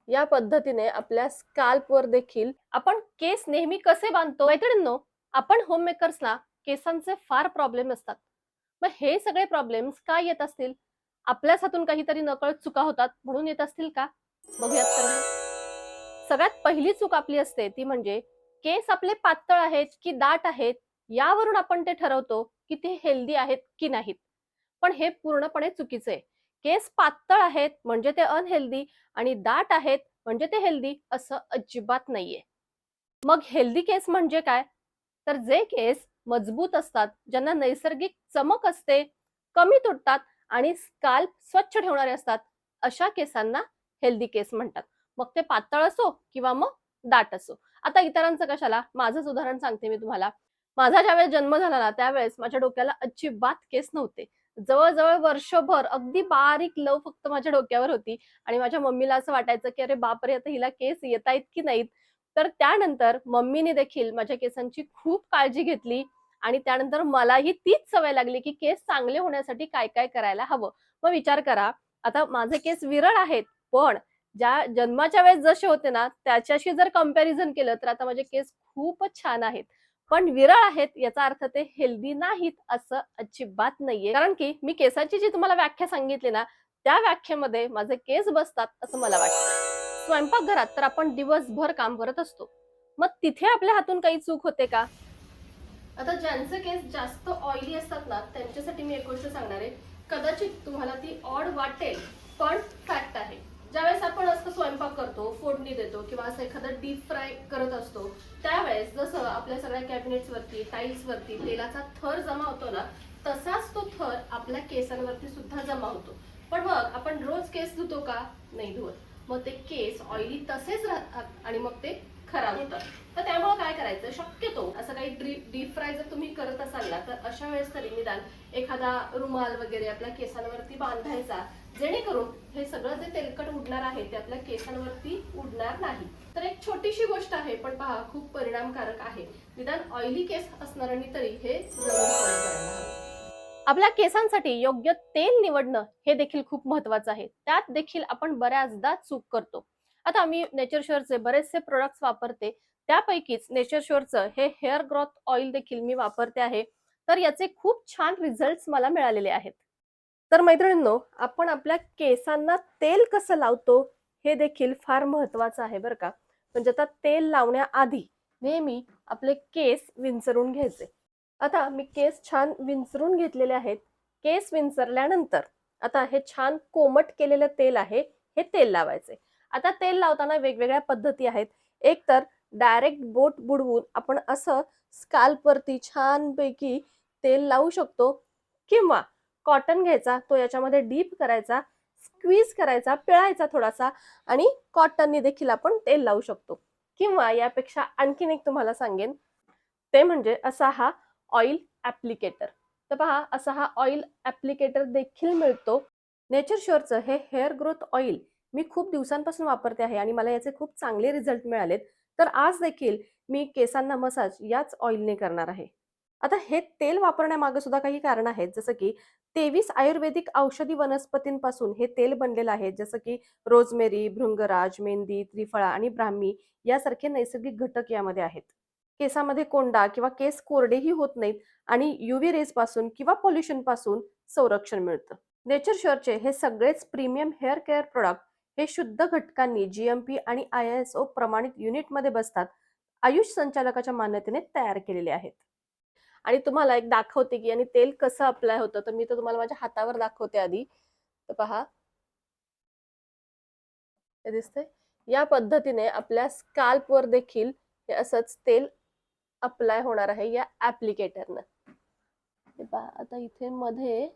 या पद्धतीने आपल्या स्काल्पवर देखील आपण केस नेहमी कसे बांधतो मैत्रिणींनो, आपण होममेकर्सला केसांचे फार प्रॉब्लेम असतात. मग हे सगळे प्रॉब्लेम्स का येत असतील? आपल्याच हातून काहीतरी नकळत चुका होतात म्हणून येत असतील का? बघूयात तर मग. सगळ्यात पहिली चूक आपली असते ती म्हणजे केस आपले पातळ आहेत की दाट आहेत यावरून आपण ते ठरवतो की ते हेल्दी आहेत की नाहीत. पण हे पूर्णपणे चुकीचं आहे. केस पातळ आहेत म्हणजे ते अनहेल्दी आणि दाट आहेत म्हणजे ते हेल्दी असं अजिबात नाहीये. मग हेल्दी केस म्हणजे काय? तर जे केस मजबूत असतात, ज्यांना नैसर्गिक चमक असते, कमी तुटतात आणि स्काल्प स्वच्छ ठेवणारे असतात, अशा केसांना हेल्दी केस म्हणतात. मग ते पातळ असो किंवा मग दाट असो. आता इतरांचं कशाला, माझंच उदाहरण सांगते मी तुम्हाला. माझा ज्यावेळेस जन्म झाला ना, त्यावेळेस माझ्या डोक्याला अजिबात केस नव्हते. जवळ-जवळ वर्षभर अगदी बारीक लव फक्त माझ्या डोक्यावर होती आणि माझ्या मम्मीला असं वाटायचं, की "अरे बापरे! आता हिला केस येतायत की नाहीत?" तर त्यानंतर मम्मीने देखील माझ्या केसांची खूप काळजी घेतली आणि त्यानंतर मलाही तीच सवय लागली, की केस चांगले होण्यासाठी काय-काय करायला हवं. मग विचार करा, आता माझे केस विरळ आहेत, पण ज्या जन्माच्या वेळेस जसे होते ना, त्याच्याशी जर कंपॅरिझन केलं, तर आता माझे केस खूपच छान आहेत. पण विरळ आहेत याचा अर्थ ते हेल्दी नाहीत असं अजिबात नाहीये. कारण की मी केसाची जी तुम्हाला व्याख्या सांगितली ना, त्या व्याख्येमध्ये माझे केस बसतात असं मला वाटतं. स्वयंपाकघरात तर आपण दिवसभर काम करत असतो. मग तिथे आपल्या हातून काही चूक होते का? आता ज्यांचे केस जास्त ऑइली असतात ना, त्यांच्यासाठी मी एक गोष्ट सांगणार आहे. कदाचित तुम्हाला ती ऑड वाटेल, पण फॅक्ट आहे. ज्यावेळेस आपण असं स्वयंपाक करतो, फोडणी देतो किंवा असं एखादं डीप फ्राय करत असतो, त्यावेळेस जसं आपल्या सगळ्या कॅबिनेट्सवरती, टाईल्सवरती तेलाचा थर जमा होतो ना, तसाच तो थर आपल्या केसांवरती सुद्धा जमा होतो. पण मग आपण रोज केस धुतो का? नाही धुवत. मग ते केस ऑइली तसेच राहतात आणि मग ते खराब होतात. तर त्यामुळे काय करायचं, शक्यतो असं काही डीप फ्राय जर तुम्ही करत असाल ना, तर अशा वेळेस तरी निदान एखादा रुमाल वगैरे आपल्या केसांवरती बांधायचा, जेणेकरून हे सगळं जे तेलकट उडणार आहे ते आपल्या केसांवरती उडणार नाही. तर एक छोटीशी गोष्ट आहे, पण पहा खूप परिणामकारक आहे. निदान ऑइली केस असणाऱ्यांनी तरी हे जरूर फॉलो करायला हवं. आपल्या केसांसाठी योग्य तेल निवडणं हे देखील खूप महत्वाचं आहे. त्यात देखील आपण बऱ्याचदा चूक करतो. आता मी नेचर शुअरचे बरेचसे प्रोडक्ट्स वापरते. त्यापैकीच नेचर शुअरचं हे हेअर ग्रोथ ऑइल देखील मी वापरते आहे. तर याचे खूप छान रिझल्ट्स मला मिळालेले आहेत. तर मैत्रिणींनो, आपण आपल्या केसांना तेल कसं लावतो हे देखील फार महत्वाचं आहे बरं का. म्हणजे आता तेल लावण्याआधी नेहमी आपले केस विंचरून घ्यायचे. आता मी केस छान विंचरून घेतलेले आहेत. केस विंचरल्यानंतर आता हे छान कोमट केलेलं तेल आहे, हे तेल लावायचे. आता तेल लावताना वेगवेगळ्या पद्धती आहेत. एक तर डायरेक्ट बोट बुडवून आपण असं स्काल्पवरती छानपैकी तेल लावू शकतो किंवा कॉटन घ्यायचा, तो याच्यामध्ये डीप करायचा, स्क्वीज करायचा, पिळायचा थोडासा आणि कॉटननी देखील आपण तेल लावू शकतो. किंवा यापेक्षा आणखीन एक तुम्हाला सांगेन, ते म्हणजे असा हा ऑइल ॲप्लिकेटर. तर पहा असा हा ऑइल ॲप्लिकेटर देखील मिळतो. नेचर शुअरचं हे हेअर ग्रोथ ऑइल मी खूप दिवसांपासून वापरते आहे आणि मला याचे खूप चांगले रिझल्ट मिळालेत. तर आज देखील मी केसांना मसाज याच ऑइलने करणार आहे. आता हे तेल वापरण्यामागे सुद्धा काही कारण आहेत. जसं की 23 आयुर्वेदिक औषधी वनस्पतींपासून हे तेल बनलेलं आहे. जसं की रोजमेरी, भृंगराज, मेहंदी, त्रिफळा आणि ब्राह्मी यासारखे नैसर्गिक घटक यामध्ये आहेत. केसामध्ये कोंडा किंवा केस कोरडेही होत नाहीत आणि यूव्ही रेज पासून किंवा पोल्युशन पासून संरक्षण मिळतं. नेचर शुअरचे हे सगळेच प्रीमियम हेअर केअर प्रोडक्ट हे शुद्ध घटकांनी जीएमपी आणि आयएसओ प्रमाणित युनिटमध्ये बसतात. आयुष संचालकाच्या मान्यतेने तयार केलेले आहेत. आणि तुम्हाला एक दाखवते की आणि तेल कसं अप्लाय होतं, तर मी तर तुम्हाला माझ्या हातावर दाखवते आधी. तर पहा, हे दिसतंय? या पद्धतीने आपल्या स्काल्पवर देखील हे असंच तेल अप्लाय होणार आहे या ॲप्लिकेटरनं. हे पहा आता इथे मध्ये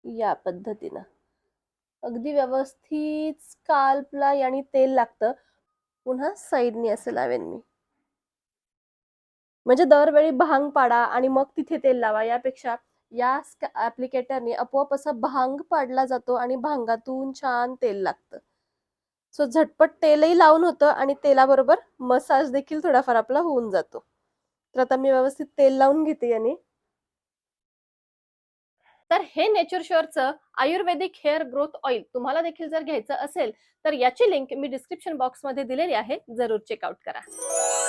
या पद्धतीनं अगदी व्यवस्थित स्काल्पला याने तेल लागतं. पुन्हा साईडनी असं लावेन मी. म्हणजे दरवेळी भांग पाडा आणि मग तिथे तेल लावा यापेक्षा या ॲप्लिकेटरने आपोआप असा भांग पाडला जातो आणि भांगातून छान तेल लागतं. सो झटपट तेलही लावून होतं आणि तेलाबरोबर मसाज देखील थोडाफार आपला होऊन जातो. तर आता मी व्यवस्थित तेल लावून घेते याने. तर हे नेचर शुअरचं आयुर्वेदिक हेअर ग्रोथ ऑइल तुम्हाला देखील जर घ्यायचं असेल तर याची लिंक मी डिस्क्रिप्शन बॉक्समध्ये दिलेली आहे, जरूर चेकआउट करा.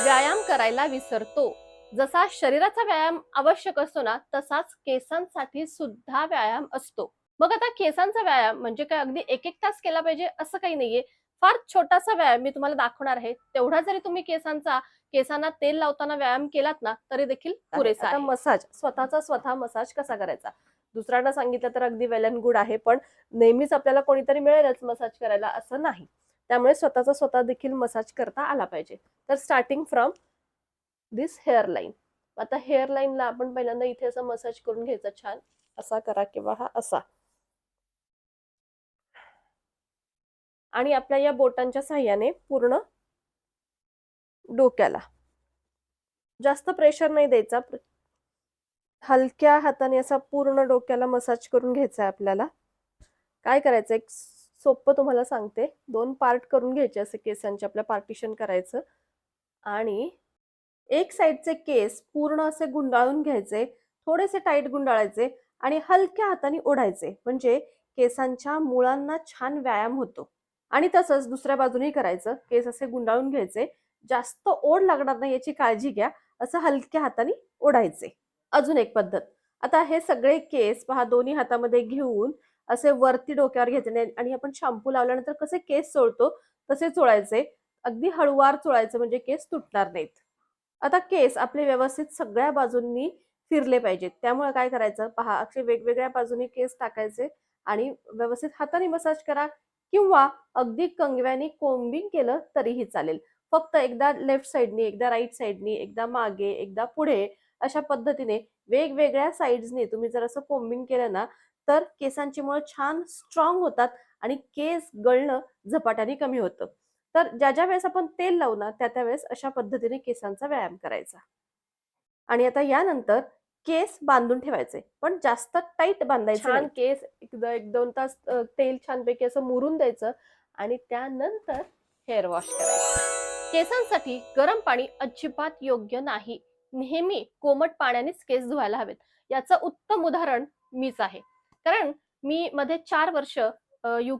व्यायाम करायला विसरतो. जसा शरीराचा व्यायाम आवश्यक असतो ना, तसाच केसांसाठी सुद्धा व्यायाम असतो. मग आता केसांचा व्यायाम म्हणजे काय अगदी 1-1 तास केला पाहिजे असं काही नाहीये. फार छोटासा व्यायाम मी तुम्हाला दाखवणार आहे. तेवढा जरी तुम्ही केसांना तेल लावताना व्यायाम केलात ना, तरी देखील पुरेसा आहे. आता मसाज, स्वतःचा स्वतः मसाज कसा करायचा? दुसऱ्यांना सांगितलं तर अगदी वेल अँड गुड आहे, पण नेहमीच आपल्याला कोणीतरी मिळेलच मसाज करायला असं नाही. त्यामुळे स्वतःचा स्वतः देखील मसाज करता आला पाहिजे. तर starting from this hair line. आता हेअर लाईनला आपण पहिल्यांदा इथे असं मसाज करून घ्यायचा, छान असा करा किंवा हा असा. आणि आपल्या या बोटांच्या साह्याने पूर्ण डोक्याला जास्त प्रेशर नाही द्यायचा, हलक्या हाताने असा पूर्ण डोक्याला मसाज करून घ्यायचा आहे आपल्याला. काय करायचं, एक सोपं तुम्हाला सांगते. 2 पार्ट करून घ्यायचे असे केसांचे, आपल्या पार्टिशन करायचं आणि एक साइडचे केस पूर्ण असे गुंडाळून घ्यायचे, थोडेसे टाईट गुंडाळायचे आणि हलक्या हाताने ओढायचे, म्हणजे केसांच्या मुळांना छान व्यायाम होतो. आणि तसंच दुसऱ्या बाजूनेही करायचं. केस असे गुंडाळून घ्यायचे, जास्त ओढ लागणार नाही याची काळजी घ्या. असं हलक्या हाताने ओढायचे. अजून एक पद्धत. आता हे सगळे केस पहा दोन्ही हातामध्ये घेऊन असे वरती डोक्यावर घ्यायचे नाही आणि आपण शॅम्पू लावल्यानंतर कसे केस चोळतो तसे चोळायचे. अगदी हळूवार चोळायचं म्हणजे केस तुटणार नाहीत. आता केस आपले व्यवस्थित सगळ्या बाजूंनी फिरले पाहिजेत. त्यामुळे काय करायचं पहा, असे वेगवेगळ्या बाजूनी केस टाकायचे आणि व्यवस्थित हाताने मसाज करा किंवा अगदी कंगव्याने कोम्बिंग केलं तरीही चालेल. फक्त एकदा लेफ्ट साइडनी, एकदा राईट साइडनी, एकदा मागे, एकदा पुढे अशा पद्धतीने वेगवेगळ्या साइड्सनी तुम्ही जर असं कोम्बिंग केलं ना, तर केसांची मुळं छान स्ट्रॉंग होतात आणि केस गळणं झपाट्याने कमी होतं. तर ज्या वेळेस आपण तेल लावू ना, त्या वेळेस अशा पद्धतीने केसांचा व्यायाम करायचा. आणि आता यानंतर केस बांधून ठेवायचे, पण जास्त टाईट बांधायचे छान नाही. केस 1-2 तास तेल छानपैकी असं मुरून द्यायचं आणि त्यानंतर हेअर वॉश करायचं. केसांसाठी गरम पाणी अजिबात योग्य नाही. नेहमी कोमट पाण्यानेच केस धुवायला हवेत. याचं उत्तम उदाहरण मीच आहे. कारण मी मध्ये 4 वर्ष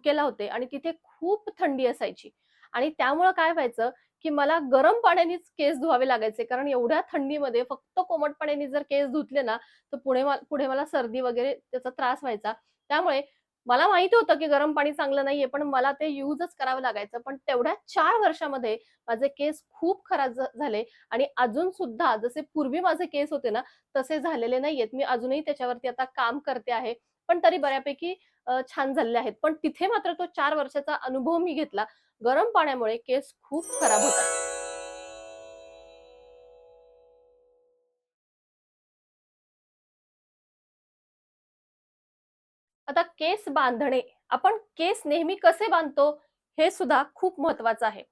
ला होते आणि तिथे खूप थंडी असायची आणि त्यामुळं काय व्हायचं, की मला गरम पाण्यानेच केस धुवावे लागायचे. कारण एवढ्या थंडीमध्ये फक्त कोमट पाण्याने जर केस धुतले ना, तर पुढे मला सर्दी वगैरे त्याचा त्रास व्हायचा. त्यामुळे मला माहिती होतं, की गरम पाणी चांगलं नाहीये, पण मला ते युजच करावं लागायचं. पण तेवढ्या 4 वर्षामध्ये माझे केस खूप खराब झाले आणि अजून सुद्धा जसे पूर्वी माझे केस होते ना, तसे झालेले नाहीयेत. मी अजूनही त्याच्यावरती आता काम करते आहे. पण तरी बऱ्यापैकी छान झालेले आहेत. पण तिथे मात्र तो 4 वर्षाचा अनुभव मी घेतला. गरम पाण्यामुळे केस खूप खराब होतात. आता केस बांधणे, आपण केस नेहमी कसे बांधतो हे सुद्धा खूप महत्वाचं आहे.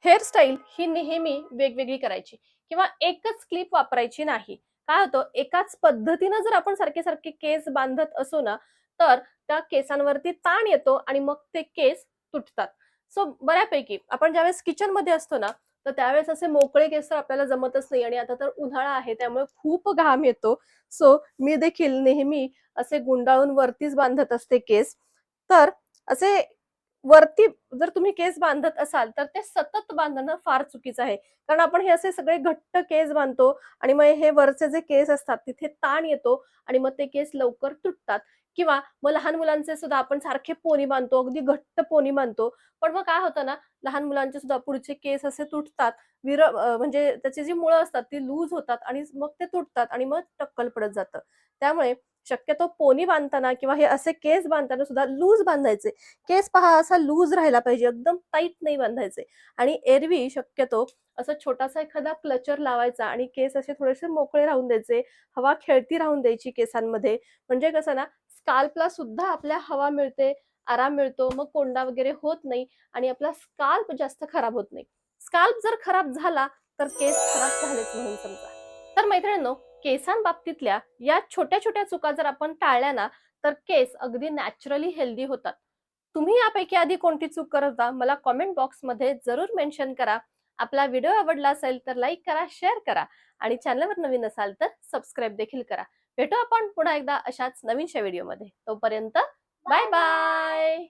हेअरस्टाईल ही नेहमी वेगवेगळी करायची किंवा एकच क्लिप वापरायची नाही. काय होतं, एकाच पद्धतीनं जर आपण सारखे केस बांधत असू ना, तर त्या केसांवरती ताण येतो आणि मग ते केस तुटतात. सो बऱ्यापैकी आपण ज्यावेळेस किचनमध्ये असतो ना, तर त्यावेळेस असे मोकळे केस तर आपल्याला जमतच नाही आणि आता तर उन्हाळा आहे त्यामुळे खूप घाम येतो. सो मी देखील नेहमी असे गुंडाळून वरतीच बांधत असते केस. तर असे वरती जर तुम्ही केस बांधत असाल, तर ते सतत बांधणं फार चुकीचं आहे. कारण आपण हे असे सगळे घट्ट केस बांधतो आणि मग हे वरचे जे केस असतात तिथे ताण येतो आणि मग ते केस लवकर तुटतात किंवा मग लहान मुलांचे सुद्धा आपण सारखे पोनी बांधतो, अगदी घट्ट पोनी बांधतो. पण मग काय होतं ना, लहान मुलांचे सुद्धा पुढचे केस असे तुटतात. म्हणजे त्याची जी मुळं असतात ती लूज होतात आणि मग ते तुटतात आणि मग टक्कल पडत जातं. त्यामुळे शक्यतो पोनी बांधताना किंवा हे असे केस बांधताना सुद्धा लूज बांधायचे. केस पहा असा लूज राहिला पाहिजे, एकदम टाईट नाही बांधायचे. आणि एरवी शक्यतो असा छोटासा एखादा क्लचर लावायचा आणि केस असे थोडेसे मोकळे राहून द्यायचे. हवा खेळती राहून द्यायची केसांमध्ये. म्हणजे कसं ना, स्काल्पला सुद्धा आपल्या हवा मिळते, आराम मिळतो. मग कोंडा वगैरे होत नाही आणि आपला स्काल्प जास्त खराब होत नाही. स्काल्प जर खराब झाला, तर केस खराब झालेच म्हणून समजा. तर मैत्रिणींनो, केसांबाबतीतल्या या छोट्या-छोट्या चुका जर आपण टाळल्या ना, तर केस अगदी नॅचरली हेल्दी होतात. तुम्ही यापैकी आधी कोणती चूक करत होता मला कमेंट बॉक्समध्ये जरूर मेन्शन करा. आपला व्हिडिओ आवडला असेल तर लाईक करा, शेअर करा आणि चॅनलवर नवीन असाल तर सबस्क्राईब देखील करा. भेटू आपण पुन्हा एकदा अशाच नवीनशा व्हिडिओमध्ये. तोपर्यंत बाय बाय.